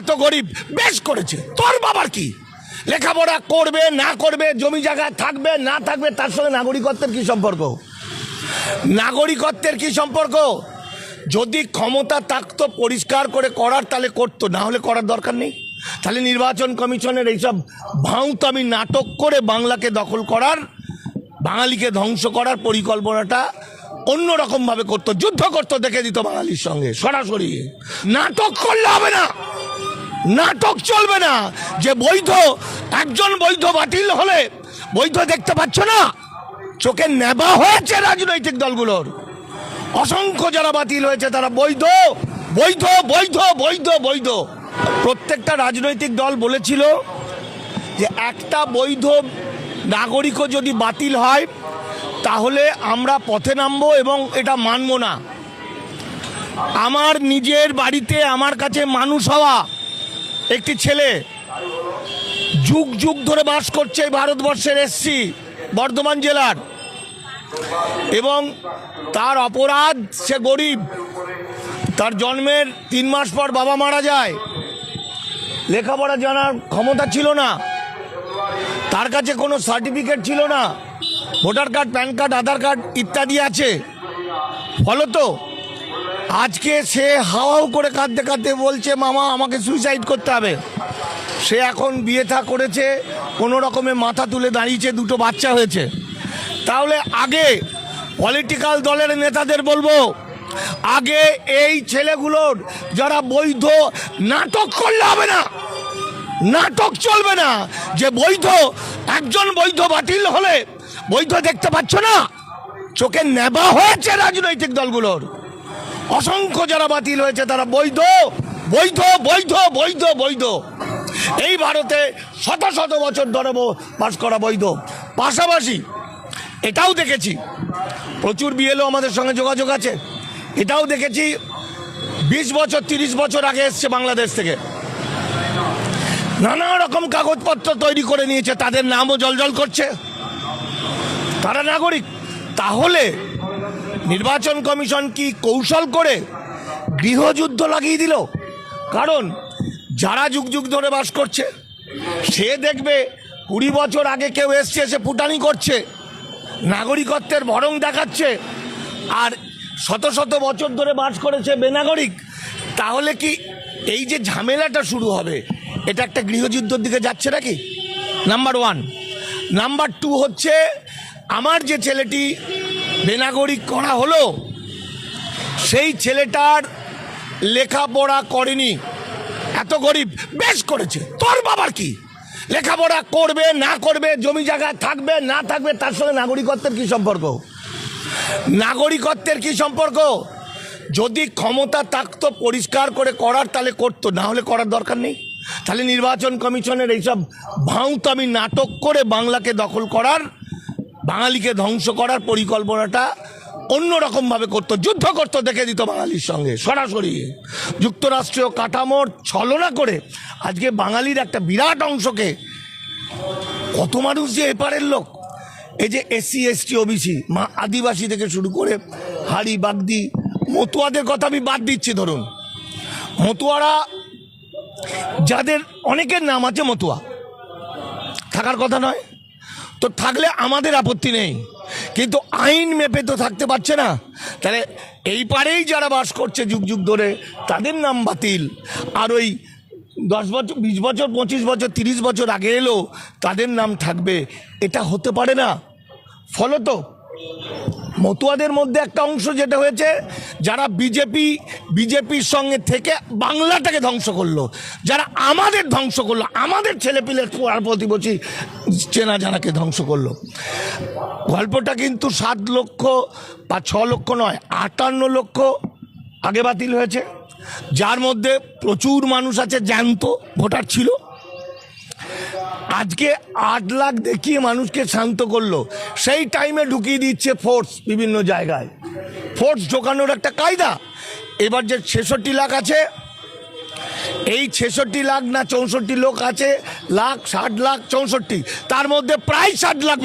এত গরিব বেশ করেছে, তোর বাবার কি? লেখাপড়া করবে না করবে, জমি জায়গা থাকবে না থাকবে, তার সঙ্গে নাগরিকত্বের কি সম্পর্ক? নাগরিকত্বের কি সম্পর্ক? যদি ক্ষমতা থাকতো পরিষ্কার করে করার তাহলে করতো, না হলে করার দরকার নেই। তাহলে নির্বাচন কমিশনের এইসব ভাঁওতামি নাটক করে বাংলাকে দখল করার, বাঙালিকে ধ্বংস করার পরিকল্পনাটা অন্যরকমভাবে করতো, যুদ্ধ করতো, দেখে দিত বাঙালির সঙ্গে সরাসরি। নাটক করলে হবে না, নাটক চলবে না। যে বৈধ, একজন বৈধ বাতিল হলে বৈধ দেখতে পাচ্ছ না? চোখে নেবা হয়েছে রাজনৈতিক দলগুলোর, অসংখ্য যারা বাতিল হয়েছে তারা বৈধ বৈধ বৈধ বৈধ বৈধ। প্রত্যেকটা রাজনৈতিক দল বলেছিল যে একটা বৈধ নাগরিকও যদি বাতিল হয় তাহলে আমরা পথে নামবো এবং এটা মানব না। আমার নিজের বাড়িতে আমার কাছে মানুষ হওয়া একটি ছেলে যুগ যুগ ধরে বাস করছে ভারতবর্ষের, এসসি, বর্ধমান জেলার, এবং তার অপরাধ সে গরিব, তার জন্মের 3 মাস পর বাবা মারা যায়, লেখাপড়া জানার ক্ষমতা ছিল না, তার কাছে কোনো সার্টিফিকেট ছিল না, ভোটার কার্ড, প্যান কার্ড, আধার কার্ড ইত্যাদি আছে। ফলত আজকে সে হাওয়াও করে কাঁদতে কাঁদতে বলছে মামা আমাকে সুইসাইড করতে হবে। সে এখন বিয়ে থা করেছে, কোনো রকমে মাথা তুলে দাঁড়িয়েছে, 2টো বাচ্চা হয়েছে। তাহলে আগে পলিটিক্যাল দলের নেতাদের বলবো, আগে এই ছেলেগুলোর যারা বৈধ, নাটক করলে হবে না, নাটক চলবে না। যে বৈধ, একজন বৈধ বাতিল হলে বৈধ দেখতে পাচ্ছ না? চোখে নেবা হয়েছে রাজনৈতিক দলগুলোর, অসংখ্য যারা বাতিল হয়েছে তারা বৈধ বৈধ বৈধ বৈধ বৈধ। এই ভারতে শত শত বছর ধরে বাস করা বৈধ। পাশাপাশি এটাও দেখেছি, প্রচুর বিএলও আমাদের সঙ্গে যোগাযোগ আছে, এটাও দেখেছি 20 বছর 30 বছর আগে এসছে বাংলাদেশ থেকে, নানা রকম কাগজপত্র তৈরি করে নিয়েছে, তাদের নামও জলজল করছে, তারা নাগরিক। তাহলে নির্বাচন কমিশন কি কৌশল করে গৃহযুদ্ধ লাগিয়ে দিল? কারণ যারা যুগ যুগ ধরে বাস করছে সে দেখবে 20 বছর আগে কেউ এসছে, সে ফুটানি করছে, নাগরিকত্বের ভরং দেখাচ্ছে, আর শত শত বছর ধরে বাস করেছে বেনাগরিক। তাহলে কি এই যে ঝামেলাটা শুরু হবে, এটা একটা গৃহযুদ্ধের দিকে যাচ্ছে নাকি? নাম্বার 1। নাম্বার 2 হচ্ছে, আমার যে ছেলেটি বেনাগরিক করা হলো সেই ছেলেটার লেখাপড়া করেনি, এত গরিব বেশ করেছে, তোর বাবার কি? লেখাপড়া করবে না করবে, জমি জায়গা থাকবে না থাকবে, তার সঙ্গে নাগরিকত্বের কি সম্পর্ক? নাগরিকত্বের কি সম্পর্ক? যদি ক্ষমতা থাকতো পরিষ্কার করে করার তাহলে করতো, না হলে করার দরকার নেই। তাহলে নির্বাচন কমিশনের এইসব ভাঁওতামি নাটক করে বাংলাকে দখল করার, বাঙালিকে ধ্বংস করার পরিকল্পনাটা অন্যরকমভাবে করতো, যুদ্ধ করতো, দেখে দিত বাঙালির সঙ্গে সরাসরি। যুক্তরাষ্ট্রীয় কাঠামোর ছলনা করে আজকে বাঙালির একটা বিরাট অংশকে, কত মানুষ যে এপারের লোক, এই যে এসসি এসটি ওবিসি, আদিবাসী থেকে শুরু করে হাড়ি বাগদি, মতুয়াদের কথা আমি বাদ দিচ্ছি, ধরুন মতুয়ারা, যাদের অনেকের নাম আছে মতুয়া, থাকার কথা নয়, তো থাকলে আমাদের আপত্তি নেই, কিন্তু আইন মেপে তো থাকতে পারছে না। তাহলে এই পারেই যারা বাস করছে যুগ যুগ ধরে তাদের নাম বাতিল, আর ওই 10 বছর 20 বছর 25 বছর 30 বছর আগে এলো তাদের নাম থাকবে, এটা হতে পারে না। ফলত মতুয়াদের মধ্যে একটা অংশ যেটা হয়েছে, যারা বিজেপির সঙ্গে থেকে বাংলাটাকে ধ্বংস করলো, যারা আমাদের ধ্বংস করলো, আমাদের ছেলেপিলের আর প্রতিবেশী চেনা জানাকে ধ্বংস করলো। গল্পটা কিন্তু 7 লক্ষ বা 6 লক্ষ নয়, 58 লক্ষ আগে বাতিল হয়েছে, যার মধ্যে প্রচুর মানুষ আছে জ্যান্ত ভোটার ছিল। আজকে 8 লাখ দেখিয়ে মানুষকে শান্ত করলো, সেই টাইমে ঢুকিয়ে দিচ্ছে ফোর্স, বিভিন্ন জায়গায় ফোর্স ঢোকানোর একটা কায়দা। এবার যে 66 লাখ আছে, এই 66 লাখ না 64 লোক আছে, লাখ 60 লাখ 64, তার মধ্যে প্রায় 60 লাখ